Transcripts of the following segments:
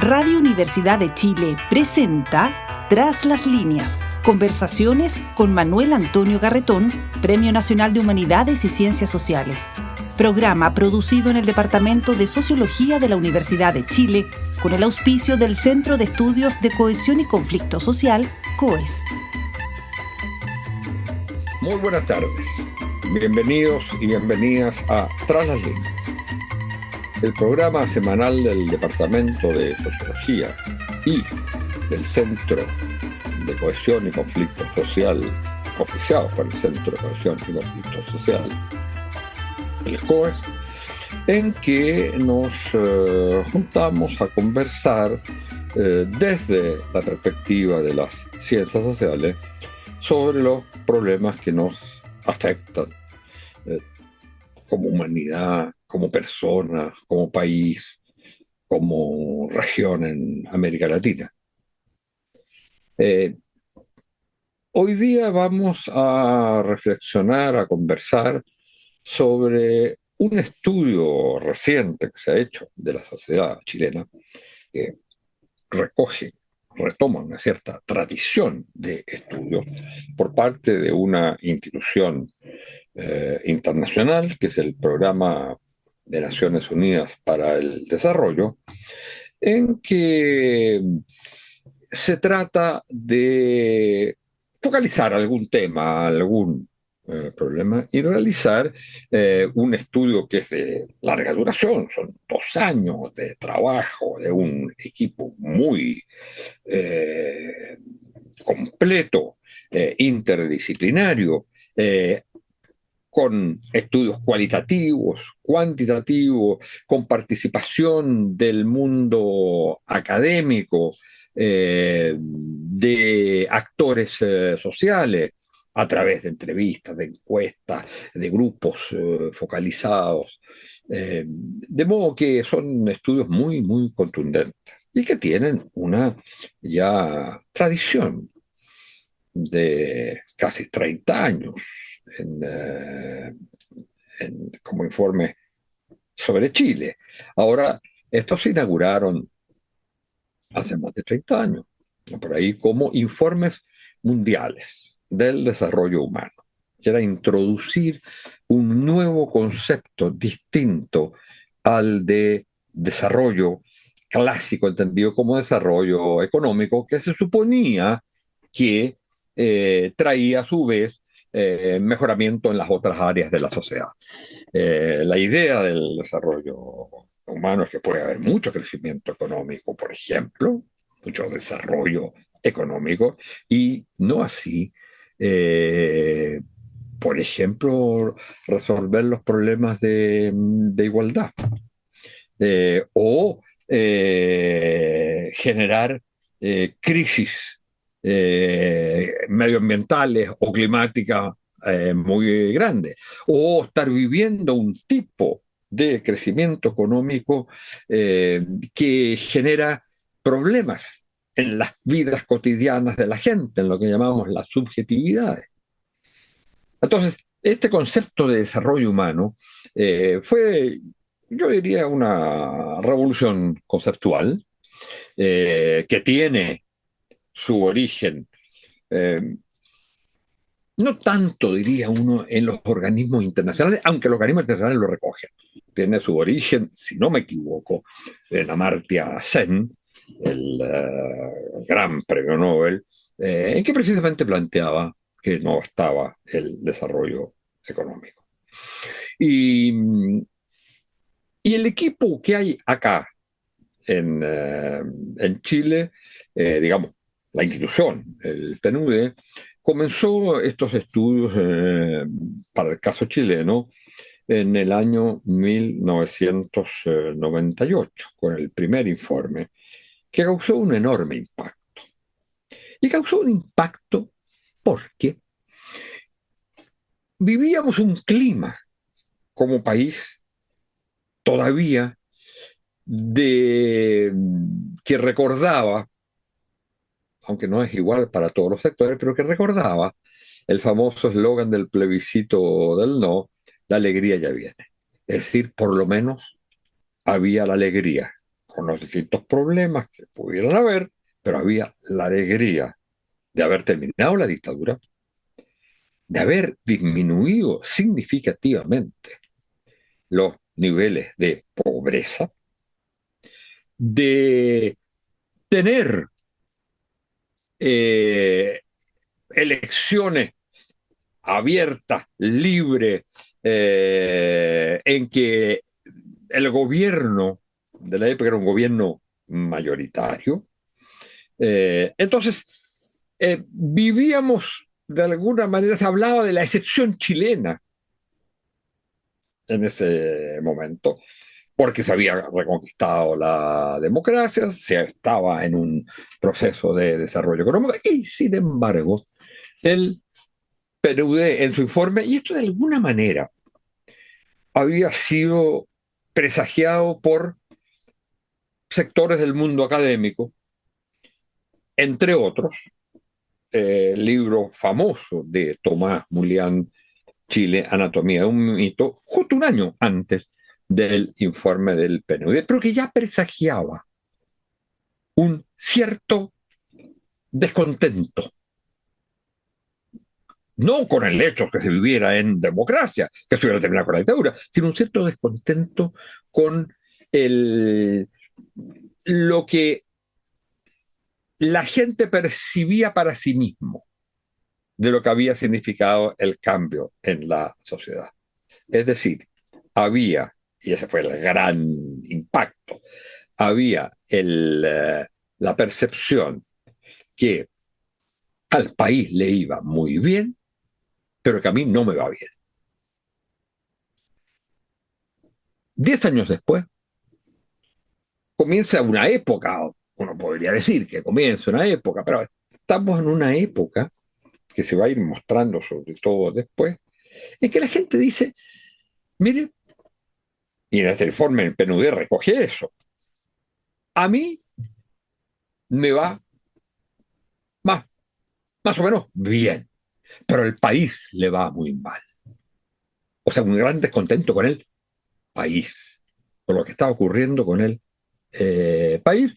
Radio Universidad de Chile presenta Tras las líneas, conversaciones con Manuel Antonio Garretón, Premio Nacional de Humanidades y Ciencias Sociales. Programa producido en el Departamento de Sociología de la Universidad de Chile con el auspicio del Centro de Estudios de Cohesión y Conflicto Social, COES. Muy buenas tardes. Bienvenidos y bienvenidas a Tras las líneas, el programa semanal del Departamento de Sociología y del Centro de Cohesión y Conflicto Social, oficiado por el Centro de Cohesión y Conflicto Social, el COES, en que nos juntamos a conversar desde la perspectiva de las ciencias sociales sobre los problemas que nos afectan como humanidad, como personas, como país, como región en América Latina. Hoy día vamos a reflexionar, a conversar sobre un estudio reciente que se ha hecho de la sociedad chilena, que retoma una cierta tradición de estudios por parte de una institución internacional, que es el Programa de Naciones Unidas para el Desarrollo, en que se trata de focalizar algún tema, algún problema, y realizar un estudio que es de larga duración. Son 2 años de trabajo de un equipo muy completo, interdisciplinario, con estudios cualitativos, cuantitativos, con participación del mundo académico, de actores sociales, a través de entrevistas, de encuestas, de grupos focalizados. De modo que son estudios muy, muy contundentes y que tienen una ya tradición de casi 30 años como informe sobre Chile. Ahora, estos se inauguraron hace más de 30 años, por ahí, como informes mundiales del desarrollo humano, que era introducir un nuevo concepto distinto al de desarrollo clásico, entendido como desarrollo económico, que se suponía que traía a su vez mejoramiento en las otras áreas de la sociedad. La idea del desarrollo humano es que puede haber mucho crecimiento económico, por ejemplo, mucho desarrollo económico, y no así, por ejemplo, resolver los problemas de igualdad, o generar crisis medioambientales o climáticas muy grandes, o estar viviendo un tipo de crecimiento económico que genera problemas en las vidas cotidianas de la gente, en lo que llamamos las subjetividades. Entonces, este concepto de desarrollo humano fue, yo diría, una revolución conceptual que tiene su origen, no tanto, diría uno, en los organismos internacionales, aunque los organismos internacionales lo recogen. Tiene su origen, si no me equivoco, en Amartya Sen, el gran premio Nobel, en que precisamente planteaba que no bastaba el desarrollo económico. Y el equipo que hay acá en Chile, digamos, la institución, el PNUD, comenzó estos estudios para el caso chileno en el año 1998, con el primer informe, que causó un enorme impacto. Y causó un impacto porque vivíamos un clima como país todavía que recordaba, aunque no es igual para todos los sectores, pero que recordaba el famoso eslogan del plebiscito del no: la alegría ya viene. Es decir, por lo menos había la alegría con los distintos problemas que pudieran haber, pero había la alegría de haber terminado la dictadura, de haber disminuido significativamente los niveles de pobreza, de tener eh, elecciones abiertas, libres, en que el gobierno de la época era un gobierno mayoritario. Entonces, vivíamos de alguna manera, se hablaba de la excepción chilena en ese momento, porque se había reconquistado la democracia, se estaba en un proceso de desarrollo económico, y sin embargo, el PNUD en su informe, y esto de alguna manera había sido presagiado por sectores del mundo académico, entre otros, el libro famoso de Tomás Mulián, Chile, Anatomía de un mito, justo un año antes del informe del PNUD, pero que ya presagiaba un cierto descontento, no con el hecho que se viviera en democracia, que se hubiera terminado con la dictadura, sino un cierto descontento con el, lo que la gente percibía para sí mismo de lo que había significado el cambio en la sociedad. Es decir, había, y ese fue el gran impacto, había la percepción que al país le iba muy bien, pero que a mí no me va bien. 10 años después, comienza una época, uno podría decir que comienza una época, pero estamos en una época que se va a ir mostrando sobre todo después, en que la gente dice, mire, y en este informe el PNUD recoge eso, a mí me va más, más o menos bien, pero el país le va muy mal. O sea, un gran descontento con el país, con lo que estaba ocurriendo con el país.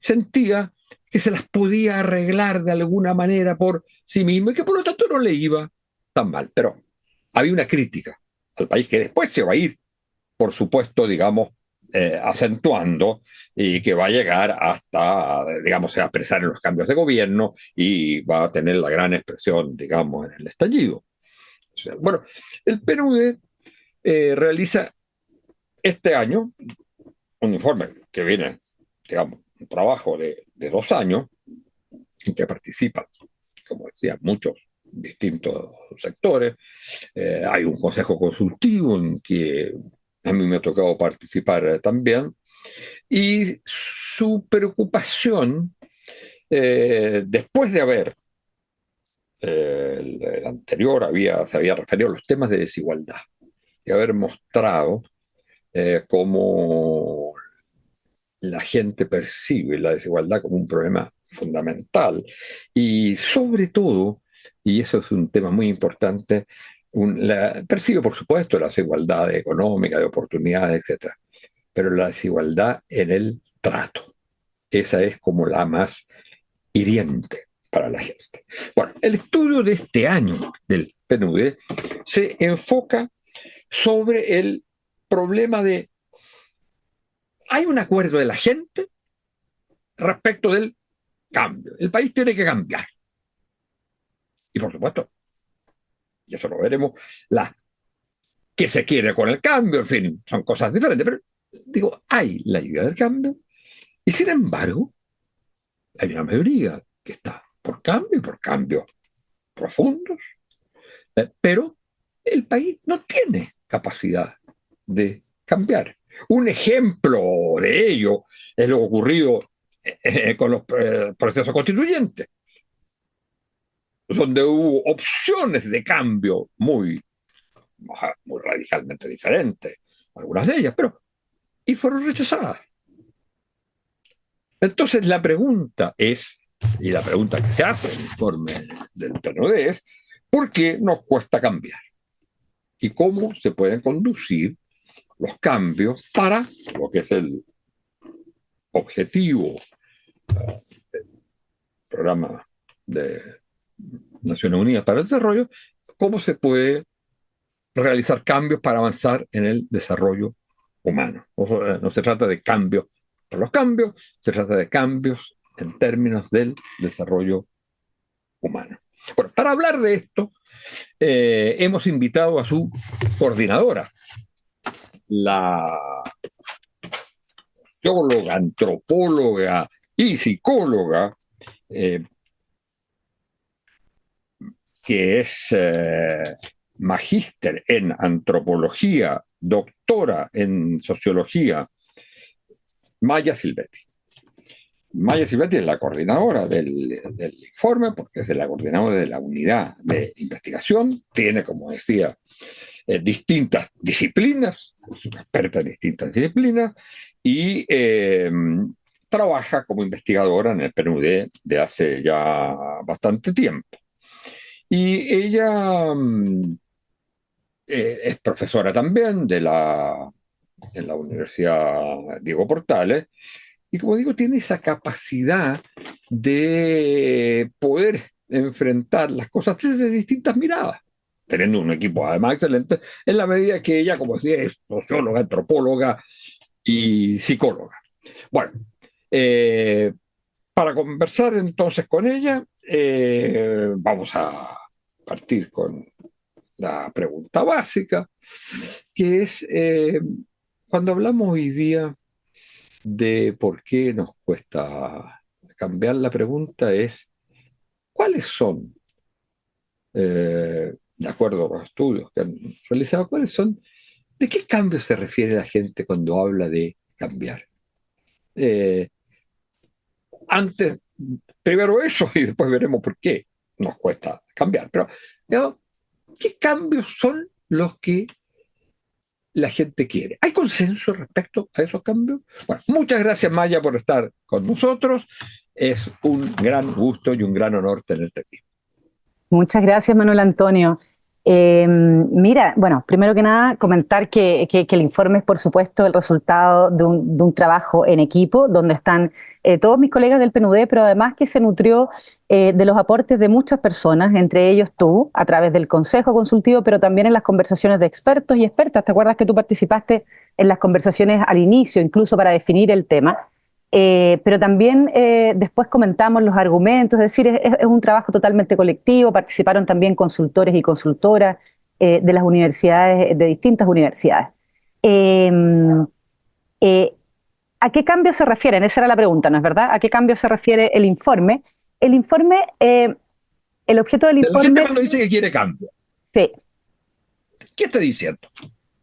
Sentía que se las podía arreglar de alguna manera por sí mismo y que por lo tanto no le iba tan mal. Pero había una crítica al país que después se va a ir, por supuesto, digamos, acentuando y que va a llegar hasta, digamos, se va a expresar en los cambios de gobierno y va a tener la gran expresión, digamos, en el estallido. O sea, bueno, el PNUD realiza este año un informe que viene, digamos, un trabajo de 2 años en que participan, como decía, muchos distintos sectores. Hay un consejo consultivo en que a mí me ha tocado participar también. Y su preocupación, después de haber, el anterior se había referido a los temas de desigualdad y haber mostrado cómo la gente percibe la desigualdad como un problema fundamental y sobre todo, y eso es un tema muy importante, percibe por supuesto la desigualdad económica, de oportunidades, etcétera, pero la desigualdad en el trato, esa es como la más hiriente para la gente. Bueno, el estudio de este año del PNUD se enfoca sobre el problema de, hay un acuerdo de la gente respecto del cambio. El país tiene que cambiar. Y por supuesto, y eso lo veremos, la que se quiere con el cambio, en fin, son cosas diferentes, pero digo, hay la idea del cambio y sin embargo hay una mayoría que está por cambio y por cambios profundos, pero el país no tiene capacidad de cambiar. Un ejemplo de ello es lo ocurrido con los procesos constituyentes, donde hubo opciones de cambio muy radicalmente diferentes, algunas de ellas, pero y fueron rechazadas. Entonces la pregunta es, y la pregunta que se hace en el informe del PNUD es, ¿por qué nos cuesta cambiar? ¿Y cómo se pueden conducir los cambios para lo que es objetivo del Programa de Naciones Unidas para el Desarrollo, cómo se puede realizar cambios para avanzar en el desarrollo humano. No se trata de cambios por los cambios, se trata de cambios en términos del desarrollo humano. Bueno, para hablar de esto, hemos invitado a su coordinadora, la socióloga, antropóloga y psicóloga, que es magíster en antropología, doctora en sociología, Maya Silvetti. Maya Silvetti es la coordinadora del informe, porque es la coordinadora de la unidad de investigación, tiene, como decía, distintas disciplinas, es una experta en distintas disciplinas, y trabaja como investigadora en el PNUD de hace ya bastante tiempo. Y ella es profesora también en la Universidad Diego Portales, y como digo, tiene esa capacidad de poder enfrentar las cosas desde distintas miradas, teniendo un equipo además excelente, en la medida que ella, como decía, es socióloga, antropóloga y psicóloga. Bueno, para conversar entonces con ella, vamos a partir con la pregunta básica, que es, cuando hablamos hoy día de por qué nos cuesta cambiar, la pregunta es, ¿cuáles son, de acuerdo a los estudios que han realizado, de qué cambios se refiere la gente cuando habla de cambiar? Antes, primero eso y después veremos por qué nos cuesta cambiar. Pero, digamos, ¿qué cambios son los que la gente quiere? ¿Hay consenso respecto a esos cambios? Bueno, muchas gracias, Maya, por estar con nosotros. Es un gran gusto y un gran honor tenerte aquí. Muchas gracias, Manuel Antonio. Mira, bueno, primero que nada, comentar que el informe es, por supuesto, el resultado de un trabajo en equipo, donde están todos mis colegas del PNUD, pero además que se nutrió de los aportes de muchas personas, entre ellos tú, a través del Consejo Consultivo, pero también en las conversaciones de expertos y expertas. ¿Te acuerdas que tú participaste en las conversaciones al inicio, incluso para definir el tema? Pero también después comentamos los argumentos, es decir, es un trabajo totalmente colectivo. Participaron también consultores y consultoras de las universidades, de distintas universidades. ¿A qué cambio se refieren? Esa era la pregunta, ¿no es verdad? ¿A qué cambio se refiere el informe? El informe, el objeto del informe... La gente cuando dice que quiere cambio. Sí. ¿Qué está diciendo?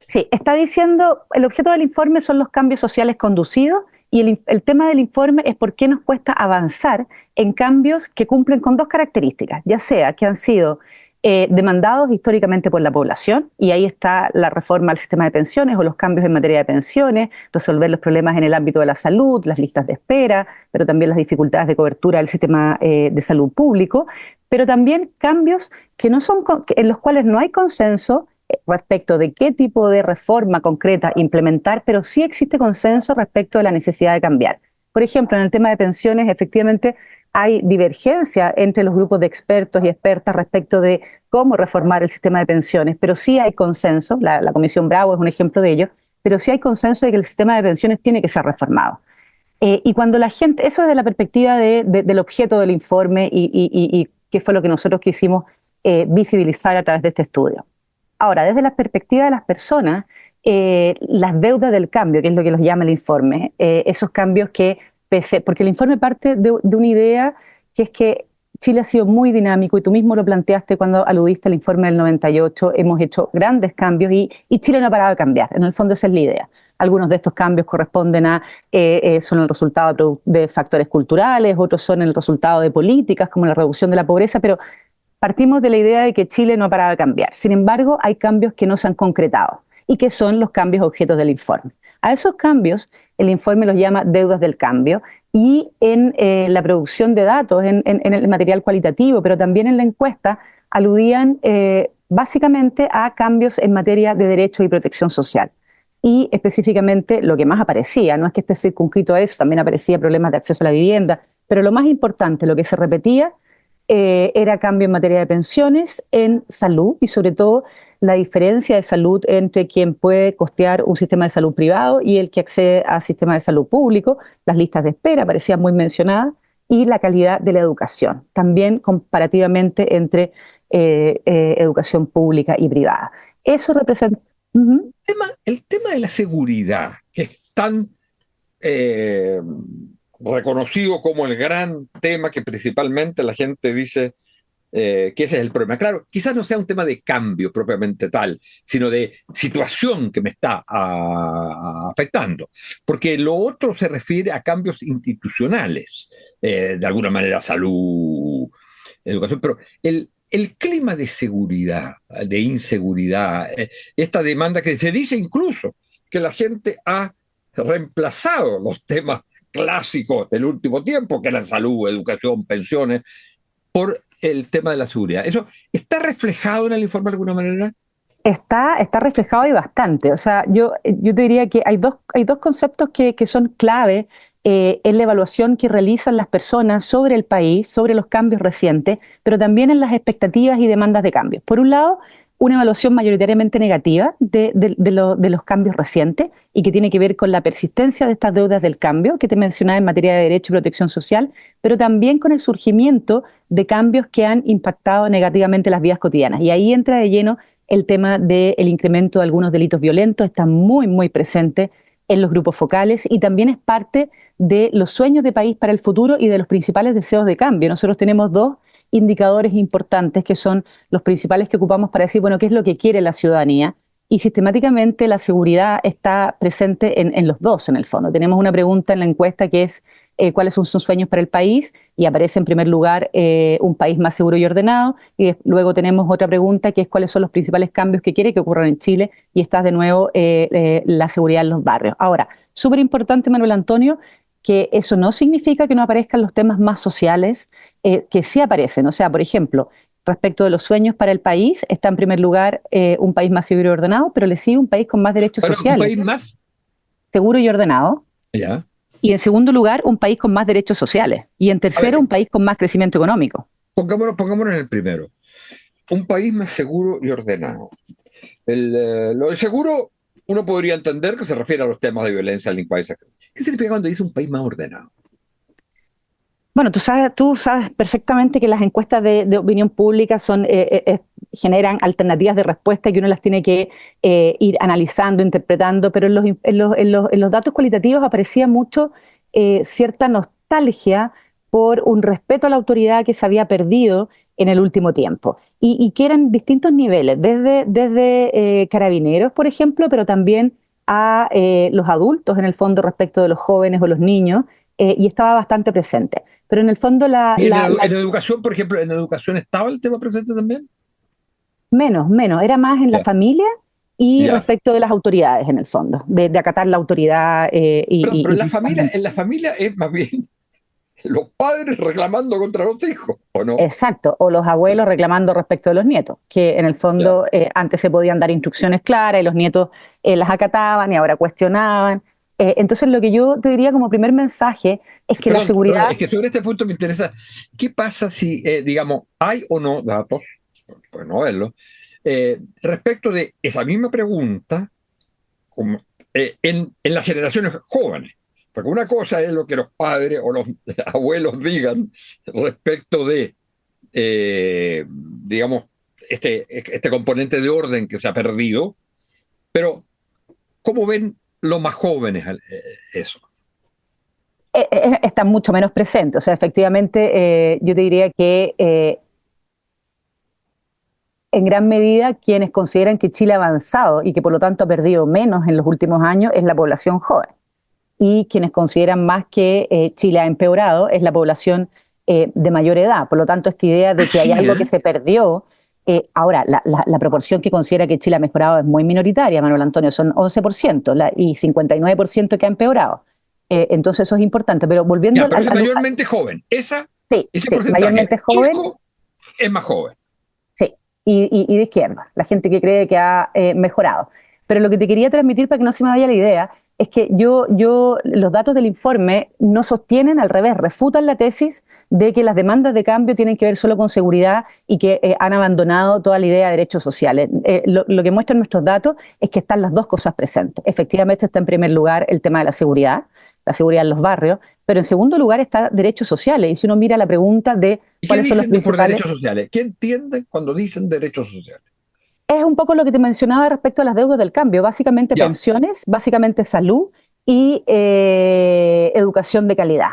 Sí, está diciendo, el objeto del informe son los cambios sociales conducidos, y el tema del informe es por qué nos cuesta avanzar en cambios que cumplen con dos características, ya sea que han sido demandados históricamente por la población, y ahí está la reforma al sistema de pensiones o los cambios en materia de pensiones, resolver los problemas en el ámbito de la salud, las listas de espera, pero también las dificultades de cobertura del sistema de salud público, pero también cambios que no son, en los cuales no hay consenso respecto de qué tipo de reforma concreta implementar, pero sí existe consenso respecto de la necesidad de cambiar. Por ejemplo, en el tema de pensiones, efectivamente, hay divergencia entre los grupos de expertos y expertas respecto de cómo reformar el sistema de pensiones, pero sí hay consenso, la Comisión Bravo es un ejemplo de ello, pero sí hay consenso de que el sistema de pensiones tiene que ser reformado. Y cuando la gente, eso desde la perspectiva del objeto del informe y qué fue lo que nosotros quisimos visibilizar a través de este estudio. Ahora, desde la perspectiva de las personas, las deudas del cambio, que es lo que los llama el informe, esos cambios que, porque el informe parte de una idea que es que Chile ha sido muy dinámico, y tú mismo lo planteaste cuando aludiste al informe del 98, hemos hecho grandes cambios y Chile no ha parado de cambiar. En el fondo esa es la idea. Algunos de estos cambios corresponden son el resultado de factores culturales, otros son el resultado de políticas como la reducción de la pobreza, pero partimos de la idea de que Chile no ha parado de cambiar. Sin embargo, hay cambios que no se han concretado y que son los cambios objetos del informe. A esos cambios, el informe los llama deudas del cambio, y en la producción de datos, en el material cualitativo, pero también en la encuesta, aludían básicamente a cambios en materia de derechos y protección social. y específicamente lo que más aparecía, no es que esté circunscrito a eso, también aparecía problemas de acceso a la vivienda, pero lo más importante, lo que se repetía, era cambio en materia de pensiones, en salud y sobre todo la diferencia de salud entre quien puede costear un sistema de salud privado y el que accede a sistema de salud público. Las listas de espera aparecían muy mencionadas y la calidad de la educación, también comparativamente entre educación pública y privada. Eso representa... Uh-huh. El tema de la seguridad, que es tan reconocido como el gran tema que principalmente la gente dice que ese es el problema. Claro, quizás no sea un tema de cambio propiamente tal, sino de situación que me está afectando. Porque lo otro se refiere a cambios institucionales, de alguna manera salud, educación, pero el clima de seguridad, de inseguridad, esta demanda que se dice incluso que la gente ha reemplazado los temas clásicos del último tiempo, que eran salud, educación, pensiones, por el tema de la seguridad. ¿Eso está reflejado en el informe de alguna manera? Está reflejado y bastante. O sea, yo te diría que hay dos conceptos que son clave en la evaluación que realizan las personas sobre el país, sobre los cambios recientes, pero también en las expectativas y demandas de cambios. Por un lado, una evaluación mayoritariamente negativa de los cambios recientes y que tiene que ver con la persistencia de estas deudas del cambio que te mencionaba en materia de derecho y protección social, pero también con el surgimiento de cambios que han impactado negativamente las vidas cotidianas. Y ahí entra de lleno el tema del incremento de algunos delitos violentos, está muy, muy presente en los grupos focales y también es parte de los sueños de país para el futuro y de los principales deseos de cambio. Nosotros tenemos dos indicadores importantes que son los principales que ocupamos para decir, bueno, qué es lo que quiere la ciudadanía, y sistemáticamente la seguridad está presente en los dos, en el fondo. Tenemos una pregunta en la encuesta que es cuáles son sus sueños para el país, y aparece en primer lugar un país más seguro y ordenado, y luego tenemos otra pregunta que es cuáles son los principales cambios que quiere que ocurran en Chile, y está de nuevo la seguridad en los barrios. Ahora, súper importante, Manuel Antonio, que eso no significa que no aparezcan los temas más sociales, que sí aparecen. O sea, por ejemplo, respecto de los sueños para el país, está en primer lugar un país más seguro y ordenado, pero le sigue un país con más derechos sociales. ¿Un país más? Seguro y ordenado. Ya. Y en segundo lugar, un país con más derechos sociales. Y en tercero, un país con más crecimiento económico. Pongámonos en el primero. Un país más seguro y ordenado. Lo de seguro, uno podría entender que se refiere a los temas de violencia, delincuencia. ¿Qué significa cuando dice un país más ordenado? Bueno, tú sabes perfectamente que las encuestas de opinión pública generan alternativas de respuesta que uno las tiene que ir analizando, interpretando, pero en los datos cualitativos aparecía mucho cierta nostalgia por un respeto a la autoridad que se había perdido en el último tiempo y que eran distintos niveles, desde carabineros, por ejemplo, pero también a los adultos, en el fondo, respecto de los jóvenes o los niños, y estaba bastante presente. Pero en el fondo en educación, por ejemplo, ¿en educación estaba el tema presente también? Menos, era más en la familia y respecto de las autoridades, en el fondo, de acatar la autoridad. Pero en la familia es más bien los padres reclamando contra los hijos, ¿o no? Exacto, o los abuelos reclamando respecto de los nietos, que en el fondo antes se podían dar instrucciones claras y los nietos las acataban y ahora cuestionaban. Entonces lo que yo te diría como primer mensaje es que la seguridad... Es que sobre este punto me interesa, ¿qué pasa si, digamos, hay o no datos, pues no verlo, respecto de esa misma pregunta en las generaciones jóvenes? Porque una cosa es lo que los padres o los abuelos digan respecto de, digamos, este componente de orden que se ha perdido, pero ¿cómo ven los más jóvenes eso? Están mucho menos presentes. O sea, efectivamente, yo te diría que en gran medida quienes consideran que Chile ha avanzado y que por lo tanto ha perdido menos en los últimos años es la población joven. Y quienes consideran más que Chile ha empeorado es la población de mayor edad. Por lo tanto, esta idea de que hay algo que se perdió... ahora, la proporción que considera que Chile ha mejorado es muy minoritaria, Manuel Antonio, son 11% y 59% que ha empeorado. Entonces eso es importante, pero volviendo al mayormente joven. Ese porcentaje mayormente joven es más joven. Sí, y de izquierda, la gente que cree que ha mejorado. Pero lo que te quería transmitir para que no se me vaya la idea es que los datos del informe no sostienen, al revés, refutan la tesis de que las demandas de cambio tienen que ver solo con seguridad y que han abandonado toda la idea de derechos sociales. Lo que muestran nuestros datos es que están las dos cosas presentes. Efectivamente está en primer lugar el tema de la seguridad en los barrios, pero en segundo lugar está derechos sociales. Y si uno mira la pregunta de ¿Y qué cuáles son los dicen por principales... derechos sociales? ¿Qué entienden cuando dicen derechos sociales? Es un poco lo que te mencionaba respecto a las deudas del cambio, básicamente Ya, pensiones, básicamente salud y educación de calidad.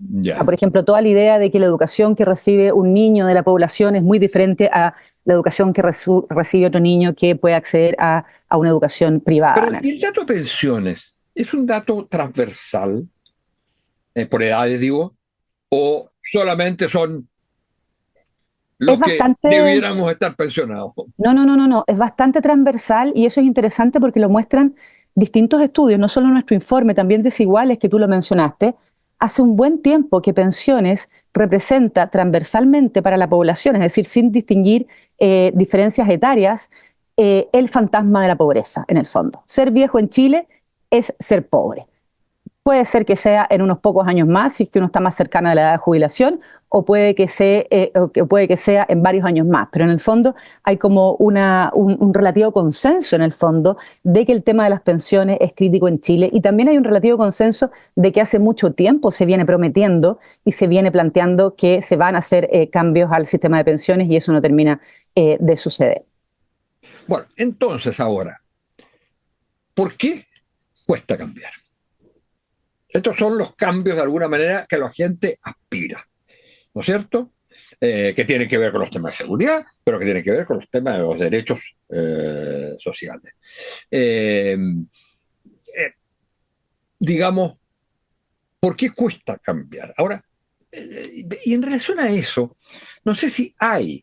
O sea, ya. por ejemplo, toda la idea de que la educación que recibe un niño de la población es muy diferente a la educación que recibe otro niño que puede acceder a una educación privada. Pero ¿y el dato de pensiones es un dato transversal, por edades digo, o solamente son Es los que bastante, debiéramos estar pensionados? no, es bastante transversal y eso es interesante porque lo muestran distintos estudios, no solo nuestro informe, también Desiguales, que tú lo mencionaste. Hace un buen tiempo que pensiones representa transversalmente para la población, es decir, sin distinguir diferencias etarias, el fantasma de la pobreza, en el fondo. Ser viejo en Chile es ser pobre. Puede ser que sea en unos pocos años más, si es que uno está más cercano a la edad de jubilación, o puede que sea en varios años más. Pero en el fondo hay como un relativo consenso en el fondo de que el tema de las pensiones es crítico en Chile, y también hay un relativo consenso de que hace mucho tiempo se viene prometiendo y se viene planteando que se van a hacer cambios al sistema de pensiones y eso no termina de suceder. Bueno, entonces ahora, ¿por qué cuesta cambiar? Estos son los cambios de alguna manera que la gente aspira, ¿no es cierto? Que tienen que ver con los temas de seguridad, pero que tienen que ver con los temas de los derechos sociales. Eh, eh, digamos, ¿por qué cuesta cambiar? Ahora, y en relación a eso, no sé si hay,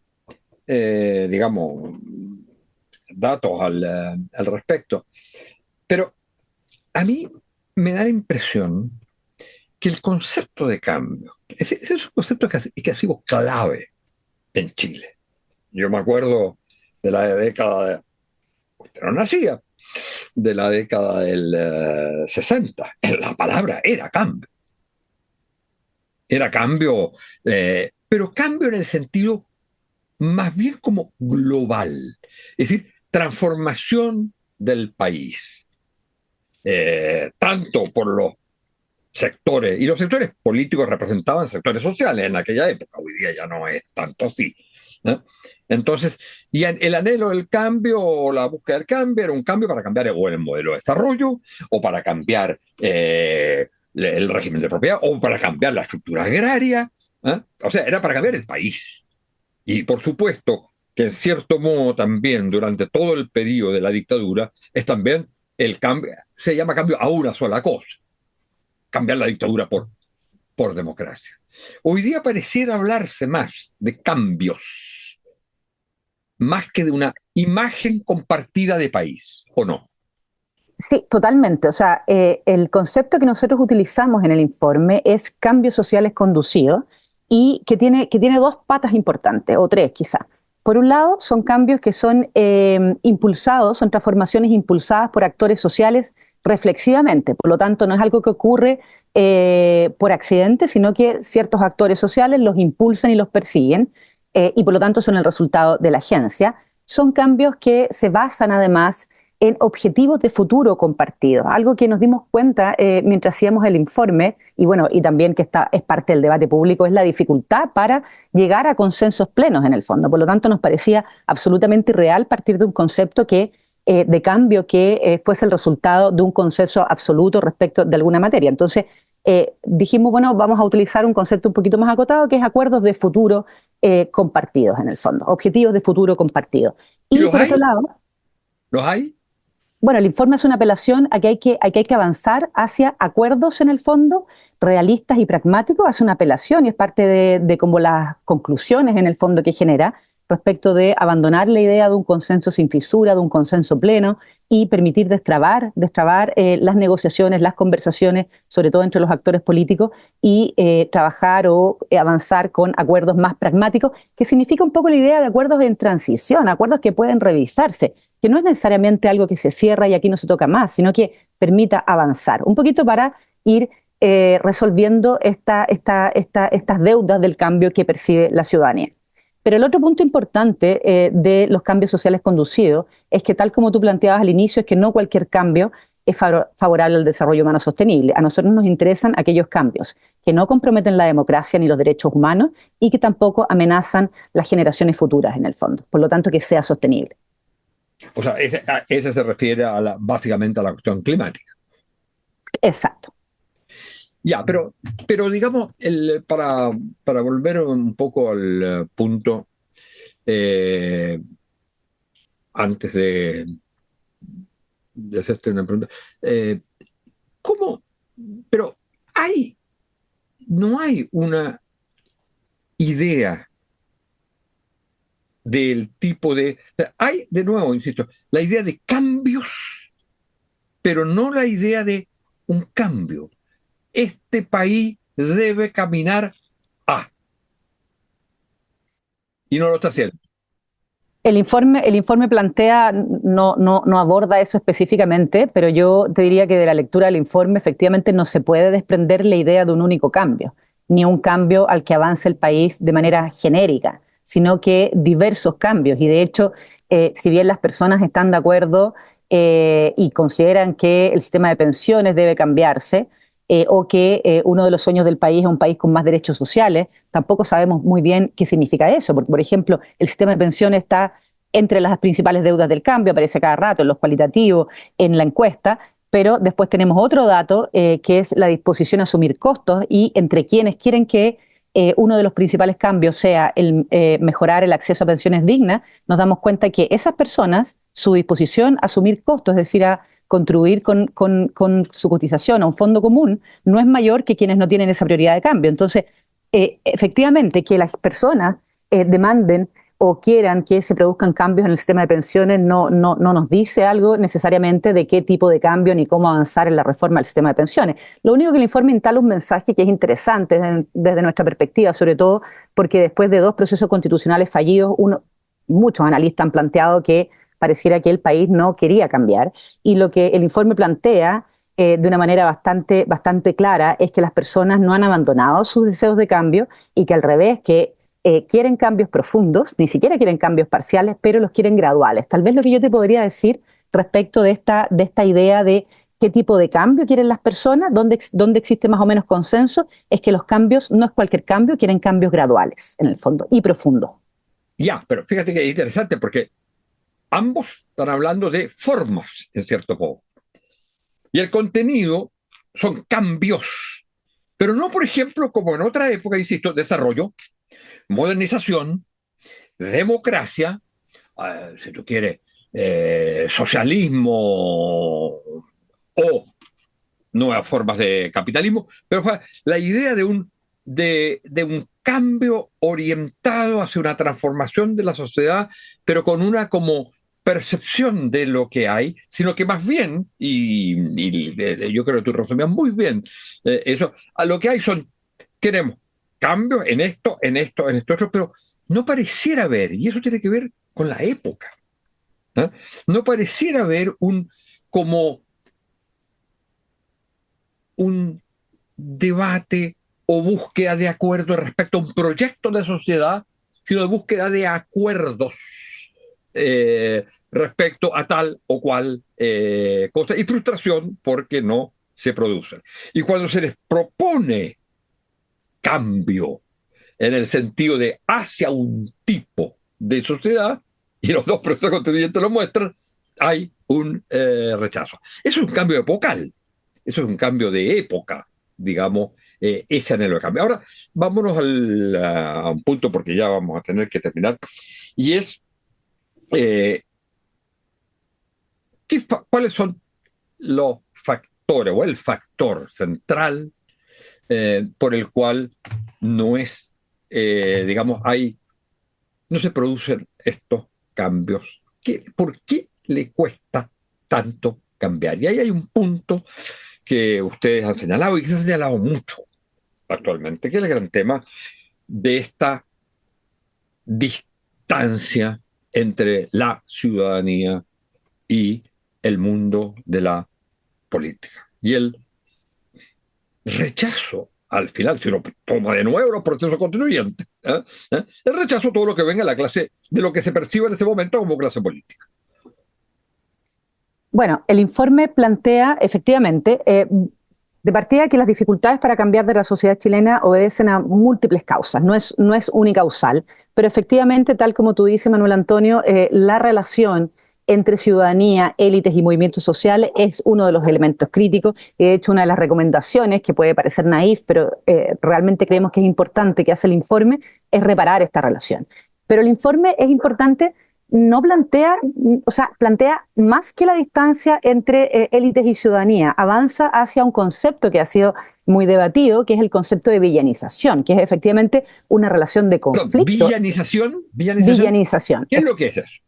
digamos, datos al respecto, pero a mí me da la impresión que el concepto de cambio, ese es un concepto que ha sido clave en Chile. Yo me acuerdo de la década, usted no nacía, de la década del 60. La palabra era cambio, pero cambio en el sentido más bien como global, es decir, transformación del país, tanto por los sectores, y los sectores políticos representaban sectores sociales en aquella época, hoy día ya no es tanto así, ¿no? Entonces, y el anhelo del cambio o la búsqueda del cambio era un cambio para cambiar o el modelo de desarrollo, o para cambiar el régimen de propiedad, o para cambiar la estructura agraria, ¿eh? O sea, era para cambiar el país. Y por supuesto que en cierto modo también durante todo el periodo de la dictadura es también el cambio, se llama cambio a una sola cosa, cambiar la dictadura por democracia. Hoy día pareciera hablarse más de cambios, más que de una imagen compartida de país, ¿o no? Sí, totalmente. O sea, el concepto que nosotros utilizamos en el informe es cambios sociales conducidos y que tiene dos patas importantes, o tres quizás. Por un lado, son cambios que son impulsados, son transformaciones impulsadas por actores sociales reflexivamente. Por lo tanto, no es algo que ocurre por accidente, sino que ciertos actores sociales los impulsan y los persiguen, y por lo tanto son el resultado de la agencia. Son cambios que se basan además en objetivos de futuro compartidos, algo que nos dimos cuenta mientras hacíamos el informe, y bueno, y también que es parte del debate público, es la dificultad para llegar a consensos plenos en el fondo. Por lo tanto, nos parecía absolutamente irreal partir de un concepto de cambio que fuese el resultado de un consenso absoluto respecto de alguna materia. Entonces, dijimos, bueno, vamos a utilizar un concepto un poquito más acotado, que es acuerdos de futuro compartidos en el fondo, objetivos de futuro compartidos. ¿Y Y los por otro hay? lado, ¿Los hay? bueno, el informe es una apelación a que hay que avanzar hacia acuerdos en el fondo, realistas y pragmáticos, hace una apelación y es parte de como las conclusiones en el fondo que genera, respecto de abandonar la idea de un consenso sin fisura, de un consenso pleno, y permitir destrabar las negociaciones, las conversaciones, sobre todo entre los actores políticos, y trabajar o avanzar con acuerdos más pragmáticos, que significa un poco la idea de acuerdos en transición, acuerdos que pueden revisarse, que no es necesariamente algo que se cierra y aquí no se toca más, sino que permita avanzar, un poquito para ir resolviendo estas deudas del cambio que percibe la ciudadanía. Pero el otro punto importante de los cambios sociales conducidos es que, tal como tú planteabas al inicio, es que no cualquier cambio es favorable al desarrollo humano sostenible. A nosotros nos interesan aquellos cambios que no comprometen la democracia ni los derechos humanos y que tampoco amenazan las generaciones futuras, en el fondo. Por lo tanto, que sea sostenible. O sea, ese se refiere básicamente a la cuestión climática. Exacto. Ya, pero digamos, para volver un poco al punto, antes de hacerte una pregunta, ¿cómo? Pero no hay una idea del tipo de... Hay, de nuevo, insisto, la idea de cambios, pero no la idea de un cambio. Este país debe caminar a... Y no lo está haciendo. El informe plantea, no aborda eso específicamente, pero yo te diría que de la lectura del informe efectivamente no se puede desprender la idea de un único cambio, ni un cambio al que avance el país de manera genérica, sino que diversos cambios. Y de hecho, si bien las personas están de acuerdo y consideran que el sistema de pensiones debe cambiarse, o que uno de los sueños del país es un país con más derechos sociales, tampoco sabemos muy bien qué significa eso. Porque, por ejemplo, el sistema de pensiones está entre las principales deudas del cambio, aparece cada rato en los cualitativos, en la encuesta, pero después tenemos otro dato que es la disposición a asumir costos, y entre quienes quieren que uno de los principales cambios sea el mejorar el acceso a pensiones dignas, nos damos cuenta que esas personas, su disposición a asumir costos, es decir, a contribuir con su cotización a un fondo común, no es mayor que quienes no tienen esa prioridad de cambio. Entonces, efectivamente, que las personas demanden o quieran que se produzcan cambios en el sistema de pensiones no nos dice algo necesariamente de qué tipo de cambio ni cómo avanzar en la reforma del sistema de pensiones. Lo único que el informe instala un mensaje que es interesante desde nuestra perspectiva, sobre todo porque después de 2 procesos constitucionales fallidos, muchos analistas han planteado que pareciera que el país no quería cambiar, y lo que el informe plantea de una manera bastante clara es que las personas no han abandonado sus deseos de cambio, y que al revés, que quieren cambios profundos, ni siquiera quieren cambios parciales, pero los quieren graduales. Tal vez lo que yo te podría decir respecto de esta idea de qué tipo de cambio quieren las personas, dónde existe más o menos consenso, es que los cambios no es cualquier cambio, quieren cambios graduales, en el fondo, y profundos. Ya, pero fíjate que es interesante porque ambos están hablando de formas, en cierto modo. Y el contenido son cambios. Pero no, por ejemplo, como en otra época, insisto, desarrollo, modernización, democracia, si tú quieres, socialismo o nuevas formas de capitalismo, pero la idea de un cambio orientado hacia una transformación de la sociedad, pero con una como percepción de lo que hay, sino que más bien, y yo creo que tú resumías muy bien eso, a lo que hay queremos cambios en esto, en esto otro, pero no pareciera haber, y eso tiene que ver con la época, ¿eh? No pareciera haber como un debate o búsqueda de acuerdo respecto a un proyecto de sociedad, sino de búsqueda de acuerdos respecto a tal o cual cosa, y frustración porque no se producen. Y cuando se les propone cambio en el sentido de hacia un tipo de sociedad, y los 2 procesos constituyentes lo muestran, hay un rechazo. Eso es un cambio epocal, eso es un cambio de época, digamos, ese anhelo de cambio. Ahora, vámonos a un punto, porque ya vamos a tener que terminar, y es cuáles son los factores o el factor central por el cual no es, digamos, hay no se producen estos cambios? ¿Por qué le cuesta tanto cambiar? Y ahí hay un punto que ustedes han señalado y que se ha señalado mucho actualmente, que es el gran tema de esta distancia entre la ciudadanía y el mundo de la política. Y el rechazo, al final, si uno toma de nuevo los procesos constituyentes, el rechazo a todo lo que venga de la clase, de lo que se percibe en ese momento como clase política. Bueno, el informe plantea efectivamente, de partida, que las dificultades para cambiar de la sociedad chilena obedecen a múltiples causas, no es unicausal, pero efectivamente, tal como tú dices, Manuel Antonio, la relación entre ciudadanía, élites y movimientos sociales es uno de los elementos críticos. De hecho, una de las recomendaciones, que puede parecer naif, pero realmente creemos que es importante, que hace el informe, es reparar esta relación. Pero el informe es importante, no plantea, o sea, plantea más que la distancia entre élites y ciudadanía, avanza hacia un concepto que ha sido muy debatido, que es el concepto de villanización, que es efectivamente una relación de conflicto. ¿Villanización? Villanización. ¿Qué es lo que es eso?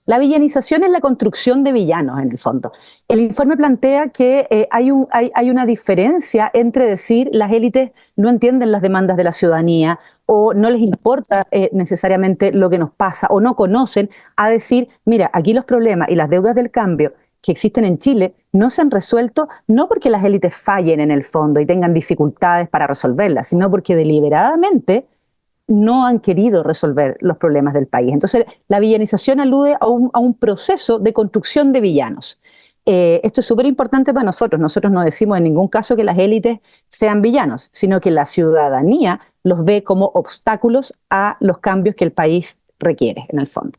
La villanización es la construcción de villanos, en el fondo. El informe plantea que hay una diferencia entre decir las élites no entienden las demandas de la ciudadanía o no les importa necesariamente lo que nos pasa o no conocen, a decir, mira, aquí los problemas y las deudas del cambio que existen en Chile no se han resuelto, no porque las élites fallen en el fondo y tengan dificultades para resolverlas, sino porque deliberadamente no han querido resolver los problemas del país. Entonces, la villanización alude a un proceso de construcción de villanos. Esto es súper importante para nosotros. Nosotros no decimos en ningún caso que las élites sean villanos, sino que la ciudadanía los ve como obstáculos a los cambios que el país requiere, en el fondo.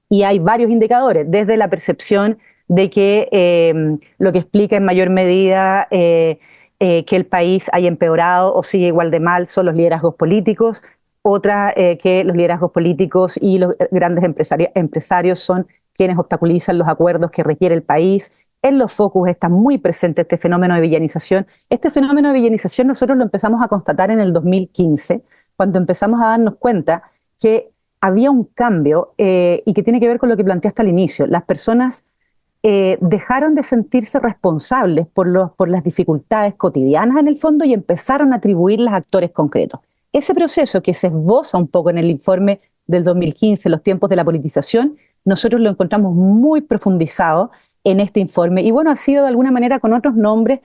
Y hay varios indicadores, desde la percepción de que lo que explica en mayor medida que el país haya empeorado o sigue igual de mal son los liderazgos políticos. Otra, que los liderazgos políticos y los grandes empresarios son quienes obstaculizan los acuerdos que requiere el país. En los focus está muy presente este fenómeno de villanización. Este fenómeno de villanización nosotros lo empezamos a constatar en el 2015, cuando empezamos a darnos cuenta que había un cambio y que tiene que ver con lo que planteaste al inicio. Las personas dejaron de sentirse responsables por las dificultades cotidianas en el fondo y empezaron a atribuirlas a actores concretos. Ese proceso que se esboza un poco en el informe del 2015, Los tiempos de la politización, nosotros lo encontramos muy profundizado en este informe y bueno, ha sido de alguna manera con otros nombres,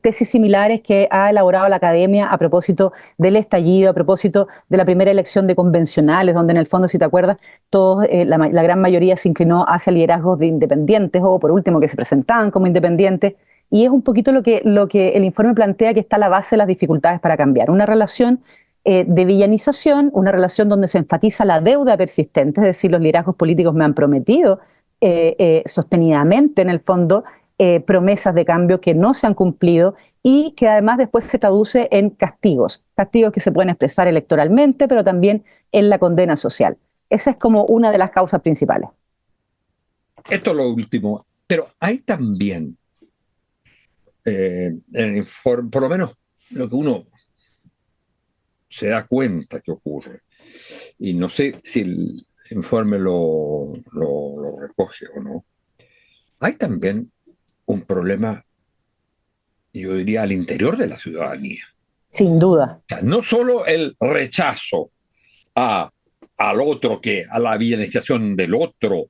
tesis similares que ha elaborado la academia a propósito del estallido, a propósito de la primera elección de convencionales, donde en el fondo, si te acuerdas, todos, la gran mayoría se inclinó hacia liderazgos de independientes o por último que se presentaban como independientes. Y es un poquito lo que el informe plantea que está a la base de las dificultades para cambiar. Una relación de villanización, una relación donde se enfatiza la deuda persistente, es decir, los liderazgos políticos me han prometido sostenidamente, en el fondo, promesas de cambio que no se han cumplido y que además después se traduce en castigos que se pueden expresar electoralmente, pero también en la condena social. Esa es como una de las causas principales. Esto es lo último, pero hay también, por lo menos lo que uno se da cuenta que ocurre, y no sé si el informe lo recoge o no, hay también un problema, yo diría, al interior de la ciudadanía. Sin duda. O sea, no solo el rechazo al otro, a la villanización del otro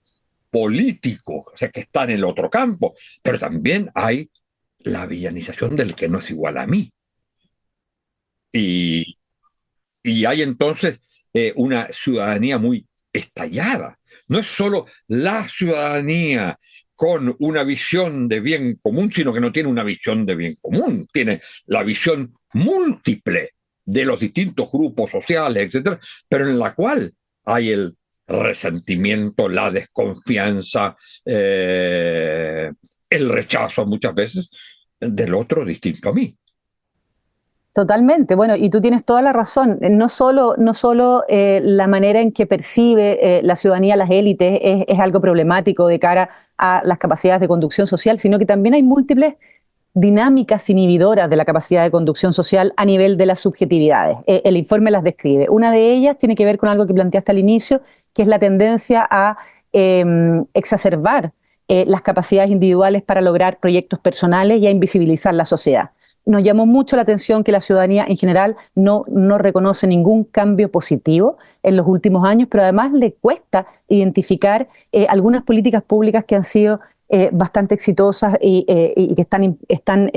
político, o sea, que está en el otro campo, pero también hay la villanización del que no es igual a mí. Y hay entonces una ciudadanía muy estallada. No es solo la ciudadanía con una visión de bien común, sino que no tiene una visión de bien común, tiene la visión múltiple de los distintos grupos sociales, etcétera, pero en la cual hay el resentimiento, la desconfianza, el rechazo muchas veces del otro distinto a mí. Totalmente, bueno, y tú tienes toda la razón. No solo la manera en que percibe la ciudadanía las élites es algo problemático de cara a las capacidades de conducción social, sino que también hay múltiples dinámicas inhibidoras de la capacidad de conducción social a nivel de las subjetividades. El informe las describe. Una de ellas tiene que ver con algo que planteaste al inicio, que es la tendencia a exacerbar las capacidades individuales para lograr proyectos personales y a invisibilizar la sociedad. Nos llamó mucho la atención que la ciudadanía en general no reconoce ningún cambio positivo en los últimos años, pero además le cuesta identificar algunas políticas públicas que han sido bastante exitosas y que están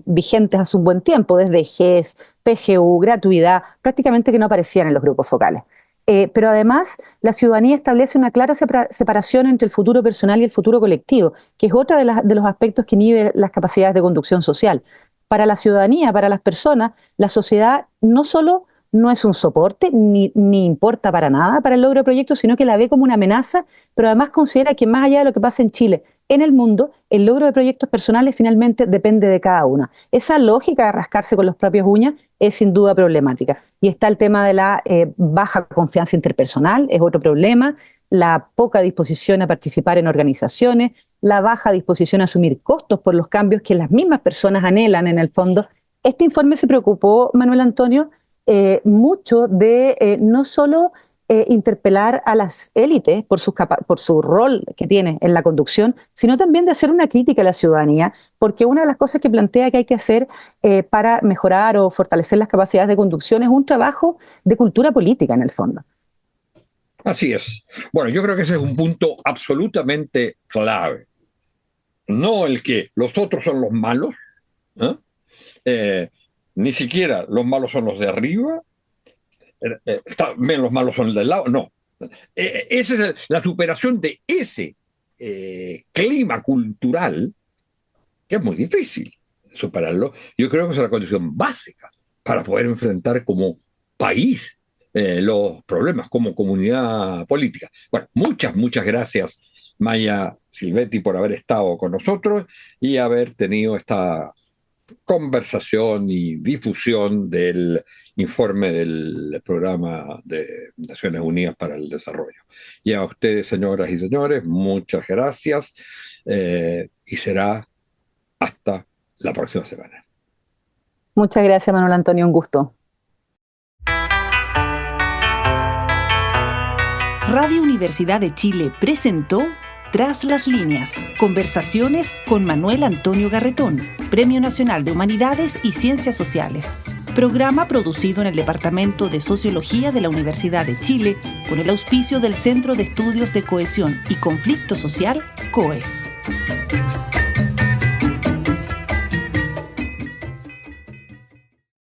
vigentes hace un buen tiempo, desde GES, PGU, gratuidad, prácticamente que no aparecían en los grupos focales. Pero además la ciudadanía establece una clara separación entre el futuro personal y el futuro colectivo, que es otra de los aspectos que inhibe las capacidades de conducción social. Para la ciudadanía, para las personas, la sociedad no solo no es un soporte, ni importa para nada para el logro de proyectos, sino que la ve como una amenaza, pero además considera que más allá de lo que pasa en Chile, en el mundo, el logro de proyectos personales finalmente depende de cada uno. Esa lógica de rascarse con los propios uñas es sin duda problemática. Y está el tema de la baja confianza interpersonal, es otro problema, la poca disposición a participar en organizaciones, la baja disposición a asumir costos por los cambios que las mismas personas anhelan en el fondo. Este informe se preocupó, Manuel Antonio, mucho de no solo interpelar a las élites por su rol que tiene en la conducción, sino también de hacer una crítica a la ciudadanía, porque una de las cosas que plantea que hay que hacer para mejorar o fortalecer las capacidades de conducción es un trabajo de cultura política en el fondo. Así es. Bueno, yo creo que ese es un punto absolutamente clave. No el que los otros son los malos, ni siquiera los malos son los de arriba, también los malos son el del lado, no. Esa es la superación de ese clima cultural, que es muy difícil superarlo. Yo creo que es la condición básica para poder enfrentar como país los problemas, como comunidad política. Bueno, muchas gracias, Maya Silvetti, por haber estado con nosotros y haber tenido esta conversación y difusión del informe del Programa de Naciones Unidas para el Desarrollo. Y a ustedes, señoras y señores, muchas gracias y será hasta la próxima semana. Muchas gracias, Manuel Antonio, un gusto. Radio Universidad de Chile presentó Tras las líneas, conversaciones con Manuel Antonio Garretón, Premio Nacional de Humanidades y Ciencias Sociales. Programa producido en el Departamento de Sociología de la Universidad de Chile con el auspicio del Centro de Estudios de Cohesión y Conflicto Social, COES.